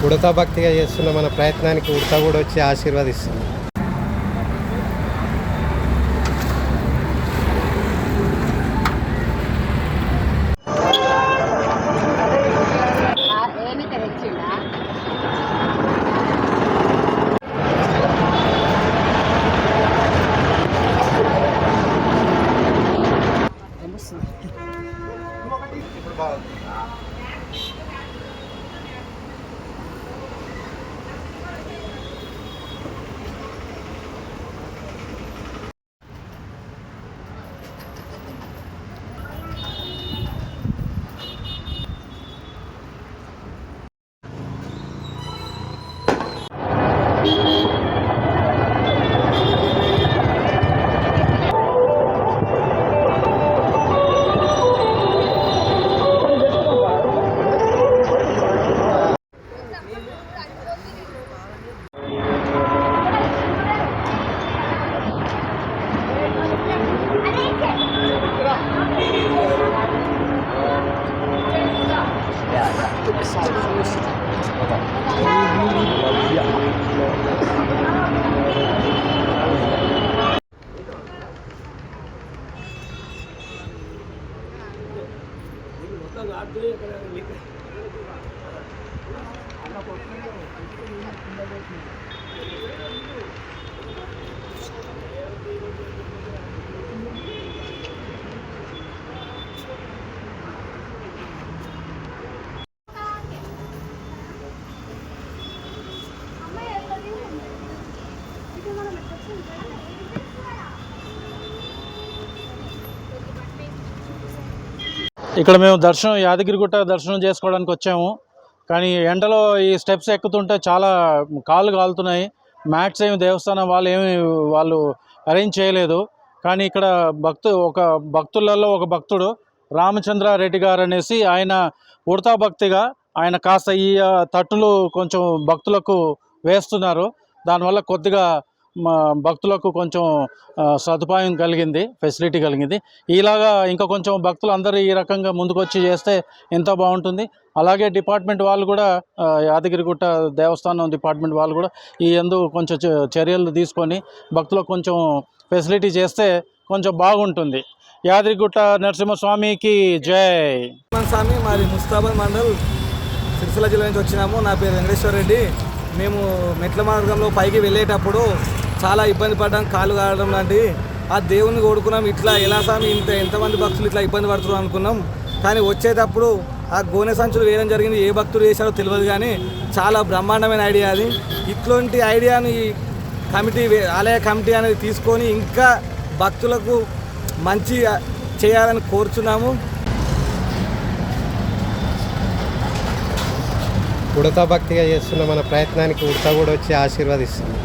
ఉడతా భక్తిగా చేస్తున్న మన ప్రయత్నానికి ఉడతా కూడా వచ్చి ఆశీర్వదిస్తుంది. ఇక్కడ మేము యాదగిరిగుట్ట దర్శనం చేసుకోవడానికి వచ్చాము. కానీ ఎండలో ఈ స్టెప్స్ ఎక్కుతుంటే చాలా కాళ్ళు కాలుతున్నాయి. మ్యాట్స్ దేవస్థానం వాళ్ళు అరేంజ్ చేయలేదు. కానీ ఇక్కడ భక్తులలో ఒక భక్తుడు రామచంద్రారెడ్డి గారు అనేసి ఆయన ఉడతా భక్తిగా ఆయన కాస్త ఈ తట్టులు కొంచెం భక్తులకు వేస్తున్నారు. దానివల్ల కొద్దిగా భక్తులకు కొంచెం సదుపాయం కలిగింది, ఫెసిలిటీ కలిగింది. ఇలాగా ఇంకా కొంచెం భక్తులు అందరూ ఈ రకంగా ముందుకొచ్చి చేస్తే ఎంతో బాగుంటుంది. అలాగే డిపార్ట్మెంట్ వాళ్ళు కూడా, యాదగిరిగుట్ట దేవస్థానం డిపార్ట్మెంట్ వాళ్ళు కూడా ఈ కొంచెం చర్యలు తీసుకొని భక్తులకు కొంచెం ఫెసిలిటీ చేస్తే కొంచెం బాగుంటుంది. యాదగిరిగుట్ట నరసింహస్వామికి జై. స్వామి మాది ముస్తాబాద్ మండల్ సిరిసిల్ల జిల్లా నుంచి వచ్చినాము. నా పేరు వెంకటేశ్వర రెడ్డి. మేము మెట్ల మార్గంలో పైకి వెళ్ళేటప్పుడు చాలా ఇబ్బంది పడ్డాం, కాళ్ళు కావడం లాంటివి. ఆ దేవుని కోరుకున్నాం, ఇట్లా ఎలా స్వామి ఎంతమంది భక్తులు ఇట్లా ఇబ్బంది పడుతున్నారు అనుకున్నాం. కానీ వచ్చేటప్పుడు ఆ గోనె సంచులు వేయడం జరిగింది. ఏ భక్తుడు చేశాడో తెలియదు, కానీ చాలా బ్రహ్మాండమైన ఐడియా అది. ఇట్లాంటి ఐడియాని ఆలయ కమిటీ అనేది తీసుకొని ఇంకా భక్తులకు మంచి చేయాలని కోరుచున్నాము. ఉడతా భక్తిగా చేస్తున్న మన ప్రయత్నానికి ఉడతా కూడా వచ్చి ఆశీర్వదిస్తుంది.